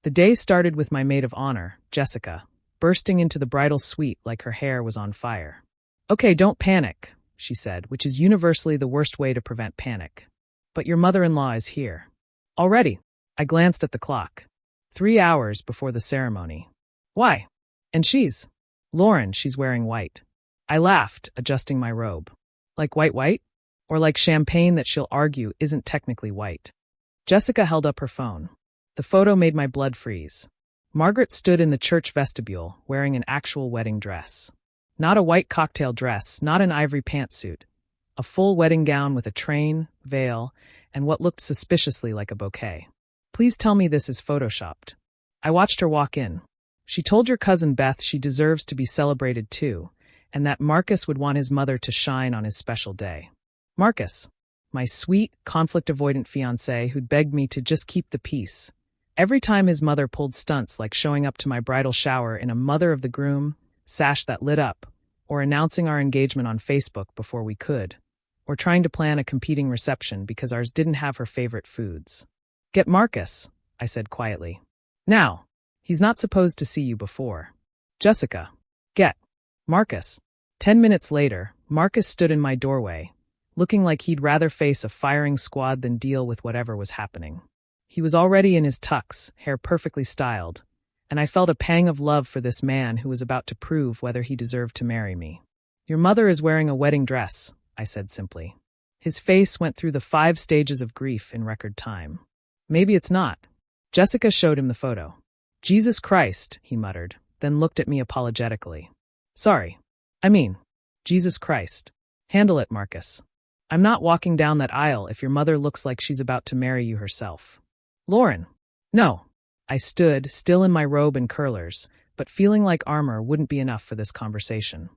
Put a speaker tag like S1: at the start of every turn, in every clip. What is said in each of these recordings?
S1: The day started with my maid of honor, Jessica, bursting into the bridal suite like her hair was on fire. "Okay, don't panic," she said, which is universally the worst way to prevent panic. "But your mother-in-law is here." "Already?" I glanced at the clock. 3 hours before the ceremony. "Why?" "And she's—" "Lauren, she's wearing white." I laughed, adjusting my robe. "Like white? Or like champagne that she'll argue isn't technically white?" Jessica held up her phone. The photo made my blood freeze. Margaret stood in the church vestibule, wearing an actual wedding dress. Not a white cocktail dress, not an ivory pantsuit. A full wedding gown with a train, veil, and what looked suspiciously like a bouquet. "Please tell me this is photoshopped." I watched her walk in. "She told your cousin Beth she deserves to be celebrated too, and that Marcus would want his mother to shine on his special day." Marcus, my sweet, conflict-avoidant fiancé who'd begged me to just keep the peace. Every time his mother pulled stunts like showing up to my bridal shower in a mother of the groom sash that lit up, or announcing our engagement on Facebook before we could, or trying to plan a competing reception because ours didn't have her favorite foods. "Get Marcus," I said quietly. "Now. He's not supposed to see you before." "Jessica. Get Marcus." 10 minutes later, Marcus stood in my doorway, looking like he'd rather face a firing squad than deal with whatever was happening. He was already in his tux, hair perfectly styled, and I felt a pang of love for this man who was about to prove whether he deserved to marry me. "Your mother is wearing a wedding dress," I said simply. His face went through the 5 stages of grief in record time. "Maybe it's not." Jessica showed him the photo. "Jesus Christ," he muttered, then looked at me apologetically. "Sorry. I mean, Jesus Christ. Handle it, Marcus. I'm not walking down that aisle if your mother looks like she's about to marry you herself." "Lauren." "No." I stood, still in my robe and curlers, but feeling like armor wouldn't be enough for this conversation.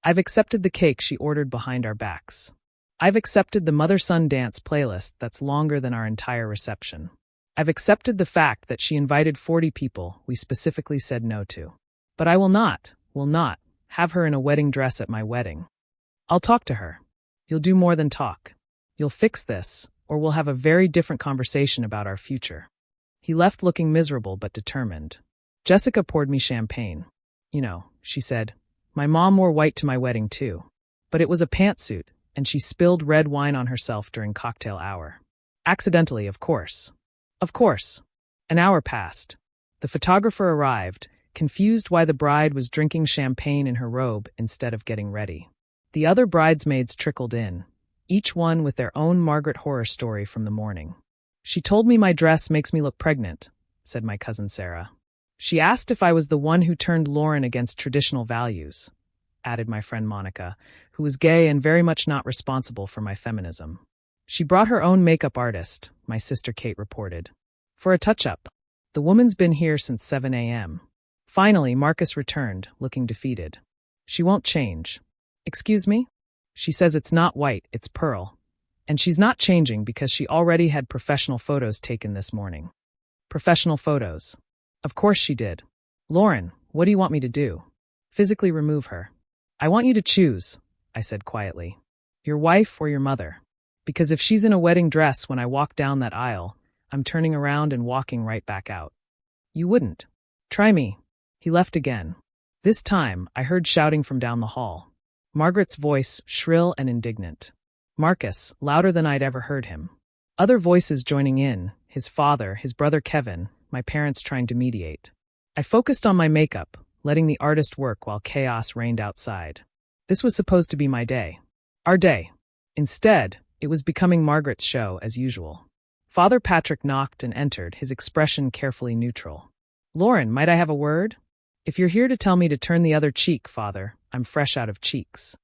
S1: "I've accepted the cake she ordered behind our backs. I've accepted the mother-son dance playlist that's longer than our entire reception. I've accepted the fact that she invited 40 people we specifically said no to. But I will not have her in a wedding dress at my wedding. I'll talk to her. You'll do more than talk. You'll fix this, or we'll have a very different conversation about our future." He left looking miserable but determined. Jessica poured me champagne. "You know," she said, "my mom wore white to my wedding too. But it was a pantsuit, and she spilled red wine on herself during cocktail hour. Accidentally, of course." "Of course." An hour passed. The photographer arrived, confused why the bride was drinking champagne in her robe instead of getting ready. The other bridesmaids trickled in, each one with their own Margaret horror story from the morning. "She told me my dress makes me look pregnant," said my cousin Sarah. "She asked if I was the one who turned Lauren against traditional values," added my friend Monica, who was gay and very much not responsible for my feminism. "She brought her own makeup artist," my sister Kate reported. "For a touch-up. The woman's been here since 7 a.m. Finally, Marcus returned, looking defeated. "She won't change." "Excuse me?" "She says it's not white, it's pearl. And she's not changing because she already had professional photos taken this morning." "Professional photos?" "Of course she did." "Lauren, what do you want me to do?" "Physically remove her." "I want you to choose," I said quietly. "Your wife or your mother. Because if she's in a wedding dress when I walk down that aisle, I'm turning around and walking right back out." "You wouldn't." "Try me." He left again. This time, I heard shouting from down the hall. Margaret's voice, shrill and indignant. Marcus, louder than I'd ever heard him. Other voices joining in, his father, his brother Kevin, my parents trying to mediate. I focused on my makeup, letting the artist work while chaos reigned outside. This was supposed to be my day. Our day. Instead, it was becoming Margaret's show as usual. Father Patrick knocked and entered, his expression carefully neutral. "Lauren, might I have a word?" "If you're here to tell me to turn the other cheek, Father, I'm fresh out of cheeks."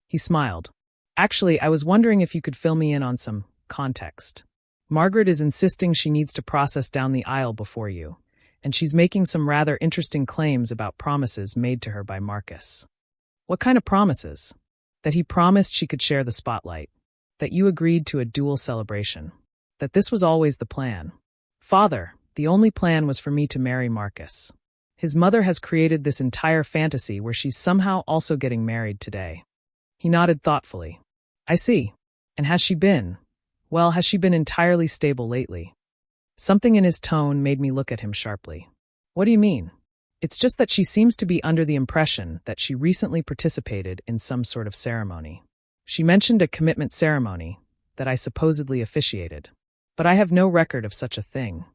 S1: He smiled. "Actually, I was wondering if you could fill me in on some context. Margaret is insisting she needs to process down the aisle before you, and she's making some rather interesting claims about promises made to her by Marcus." "What kind of promises?" "That he promised she could share the spotlight. That you agreed to a dual celebration. That this was always the plan. Father, the only plan was for me to marry Marcus. His mother has created this entire fantasy where she's somehow also getting married today." He nodded thoughtfully. "I see. And has she been? Well, has she been entirely stable lately?" Something in his tone made me look at him sharply. What do you mean? It's just that she seems to be under the impression that she recently participated in some sort of ceremony. She mentioned a commitment ceremony that I supposedly officiated. But I have no record of such a thing.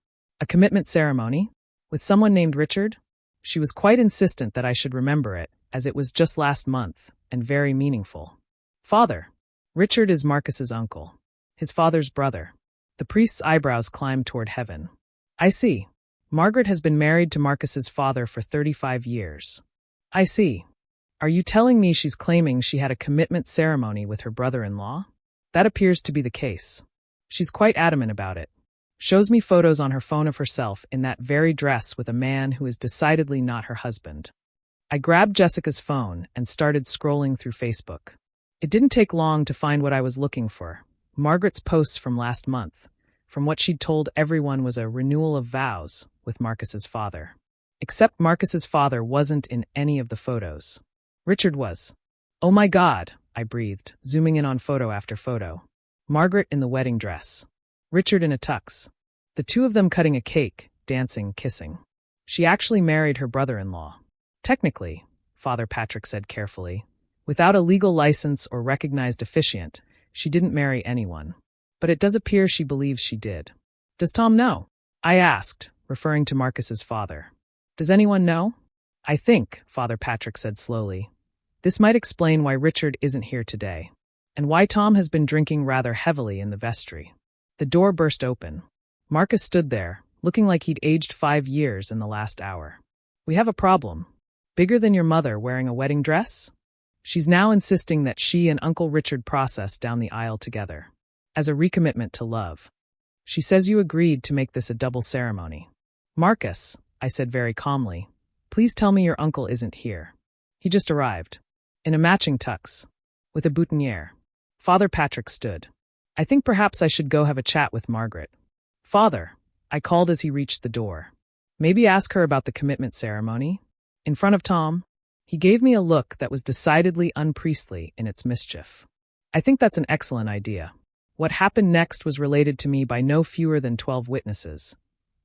S1: A commitment ceremony? With someone named Richard? She was quite insistent that I should remember it, as it was just last month, and very meaningful. Father. Richard is Marcus's uncle. His father's brother. The priest's eyebrows climbed toward heaven. I see. Margaret has been married to Marcus's father for 35 years. I see. Are you telling me she's claiming she had a commitment ceremony with her brother-in-law? That appears to be the case. She's quite adamant about it. Shows me photos on her phone of herself in that very dress with a man who is decidedly not her husband. I grabbed Jessica's phone and started scrolling through Facebook. It didn't take long to find what I was looking for. Margaret's posts from last month, from what she'd told everyone was a renewal of vows with Marcus's father. Except Marcus's father wasn't in any of the photos. Richard was. Oh my God, I breathed, zooming in on photo after photo. Margaret in the wedding dress. Richard in a tux. The two of them cutting a cake, dancing, kissing. She actually married her brother-in-law. Technically, Father Patrick said carefully, without a legal license or recognized officiant, she didn't marry anyone. But it does appear she believes she did. Does Tom know? I asked, referring to Marcus's father. Does anyone know? I think, Father Patrick said slowly. This might explain why Richard isn't here today, and why Tom has been drinking rather heavily in the vestry. The door burst open. Marcus stood there, looking like he'd aged 5 years in the last hour. We have a problem. Bigger than your mother wearing a wedding dress? She's now insisting that she and Uncle Richard process down the aisle together, as a recommitment to love. She says you agreed to make this a double ceremony. Marcus, I said very calmly, please tell me your uncle isn't here. He just arrived. In a matching tux. With a boutonniere. Father Patrick stood. I think perhaps I should go have a chat with Margaret. Father, I called as he reached the door. Maybe ask her about the commitment ceremony? In front of Tom? He gave me a look that was decidedly unpriestly in its mischief. I think that's an excellent idea. What happened next was related to me by no fewer than 12 witnesses,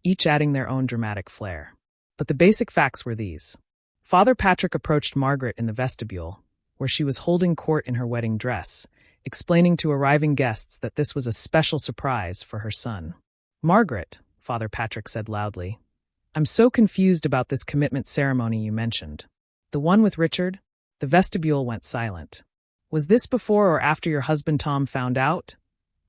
S1: each adding their own dramatic flair. But the basic facts were these. Father Patrick approached Margaret in the vestibule, where she was holding court in her wedding dress, explaining to arriving guests that this was a special surprise for her son. Margaret, Father Patrick said loudly, I'm so confused about this commitment ceremony you mentioned. The one with Richard? The vestibule went silent. Was this before or after your husband Tom found out?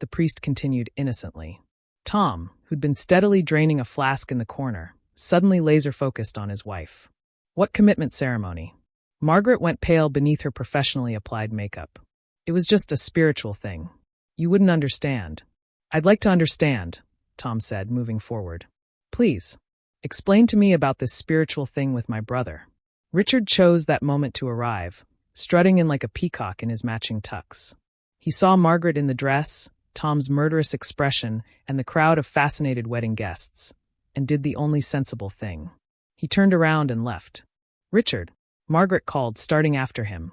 S1: The priest continued innocently. Tom, who'd been steadily draining a flask in the corner, suddenly laser-focused on his wife. What commitment ceremony? Margaret went pale beneath her professionally applied makeup. It was just a spiritual thing. You wouldn't understand. I'd like to understand, Tom said, moving forward. Please, explain to me about this spiritual thing with my brother. Richard chose that moment to arrive, strutting in like a peacock in his matching tux. He saw Margaret in the dress, Tom's murderous expression, and the crowd of fascinated wedding guests, and did the only sensible thing. He turned around and left. Richard, Margaret called, starting after him.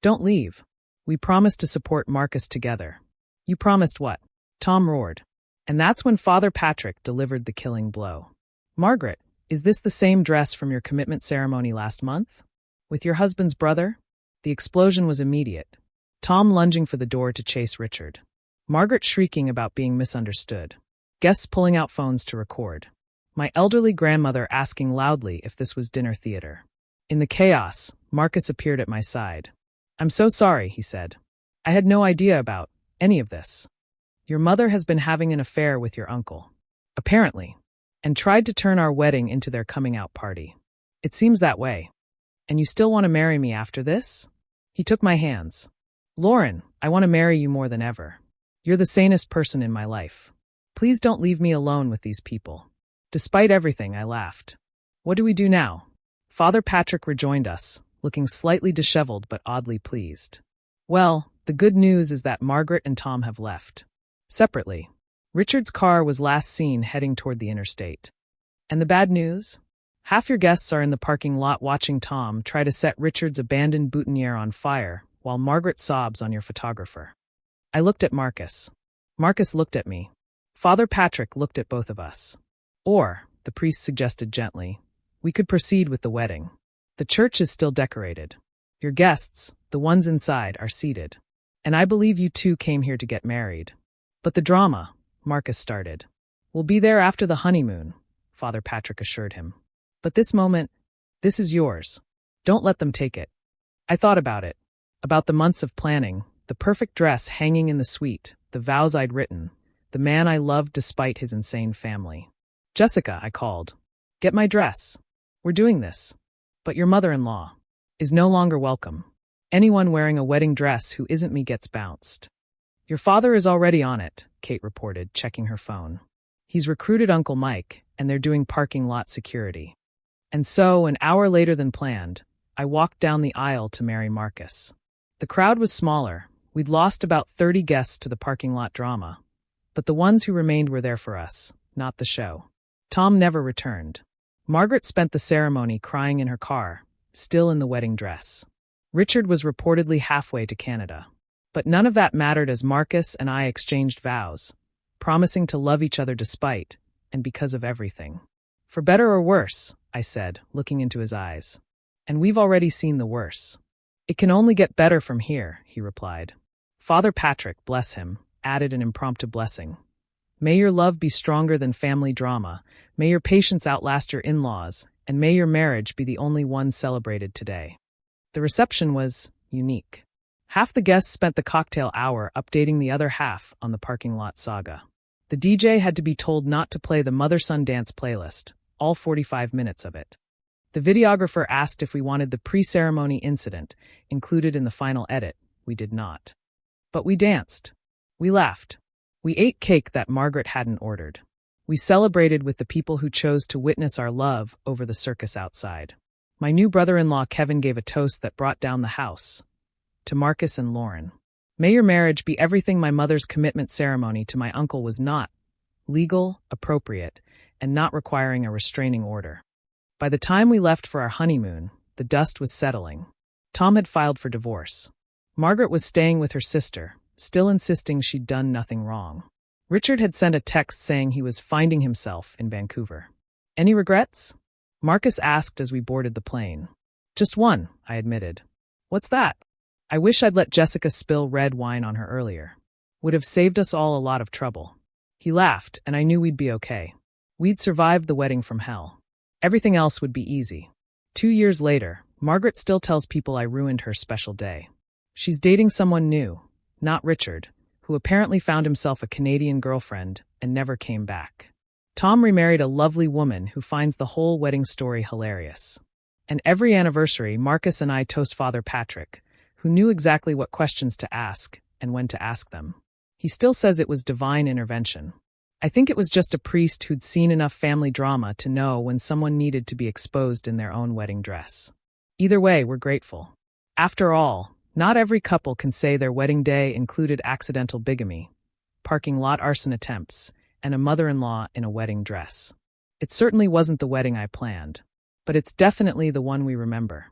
S1: Don't leave. We promised to support Marcus together. You promised what? Tom roared. And that's when Father Patrick delivered the killing blow. Margaret, is this the same dress from your commitment ceremony last month? With your husband's brother? The explosion was immediate. Tom lunging for the door to chase Richard. Margaret shrieking about being misunderstood. Guests pulling out phones to record. My elderly grandmother asking loudly if this was dinner theater. In the chaos, Marcus appeared at my side. I'm so sorry, he said. I had no idea about any of this. Your mother has been having an affair with your uncle. Apparently. And tried to turn our wedding into their coming-out party. It seems that way. And you still want to marry me after this? He took my hands. Lauren, I want to marry you more than ever. You're the sanest person in my life. Please don't leave me alone with these people. Despite everything, I laughed. What do we do now? Father Patrick rejoined us, looking slightly disheveled but oddly pleased. Well, the good news is that Margaret and Tom have left. Separately. Richard's car was last seen heading toward the interstate. And the bad news? Half your guests are in the parking lot watching Tom try to set Richard's abandoned boutonniere on fire, while Margaret sobs on your photographer. I looked at Marcus. Marcus looked at me. Father Patrick looked at both of us. Or, the priest suggested gently, We could proceed with the wedding. The church is still decorated. Your guests, the ones inside, are seated. And I believe you two came here to get married. But the drama, Marcus started. We'll be there after the honeymoon, Father Patrick assured him. But this moment, this is yours. Don't let them take it. I thought about it. About the months of planning, the perfect dress hanging in the suite, the vows I'd written, the man I loved despite his insane family. Jessica, I called. Get my dress. We're doing this. But your mother-in-law is no longer welcome. Anyone wearing a wedding dress who isn't me gets bounced. Your father is already on it, Kate reported, checking her phone. He's recruited Uncle Mike, and they're doing parking lot security. And so, an hour later than planned, I walked down the aisle to marry Marcus. The crowd was smaller. We'd lost about 30 guests to the parking lot drama. But the ones who remained were there for us, not the show. Tom never returned. Margaret spent the ceremony crying in her car, still in the wedding dress. Richard was reportedly halfway to Canada. But none of that mattered as Marcus and I exchanged vows, promising to love each other despite, and because of everything. For better or worse, I said, looking into his eyes. And we've already seen the worse. It can only get better from here, he replied. Father Patrick, bless him, added an impromptu blessing. May your love be stronger than family drama, may your patience outlast your in-laws, and may your marriage be the only one celebrated today. The reception was unique. Half the guests spent the cocktail hour updating the other half on the parking lot saga. The DJ had to be told not to play the mother-son dance playlist, all 45 minutes of it. The videographer asked if we wanted the pre-ceremony incident included in the final edit. We did not. But we danced. We laughed. We ate cake that Margaret hadn't ordered. We celebrated with the people who chose to witness our love over the circus outside. My new brother-in-law Kevin gave a toast that brought down the house. To Marcus and Lauren. May your marriage be everything my mother's commitment ceremony to my uncle was not. Legal, appropriate, and not requiring a restraining order. By the time we left for our honeymoon, the dust was settling. Tom had filed for divorce. Margaret was staying with her sister, still insisting she'd done nothing wrong. Richard had sent a text saying he was finding himself in Vancouver. Any regrets? Marcus asked as we boarded the plane. Just one, I admitted. What's that? I wish I'd let Jessica spill red wine on her earlier. Would have saved us all a lot of trouble. He laughed, and I knew we'd be okay. We'd survived the wedding from hell. Everything else would be easy. 2 years later, Margaret still tells people I ruined her special day. She's dating someone new, not Richard, who apparently found himself a Canadian girlfriend and never came back. Tom remarried a lovely woman who finds the whole wedding story hilarious. And every anniversary, Marcus and I toast Father Patrick, who knew exactly what questions to ask and when to ask them. He still says it was divine intervention. I think it was just a priest who'd seen enough family drama to know when someone needed to be exposed in their own wedding dress. Either way, we're grateful. After all, not every couple can say their wedding day included accidental bigamy, parking lot arson attempts, and a mother-in-law in a wedding dress. It certainly wasn't the wedding I planned, but it's definitely the one we remember.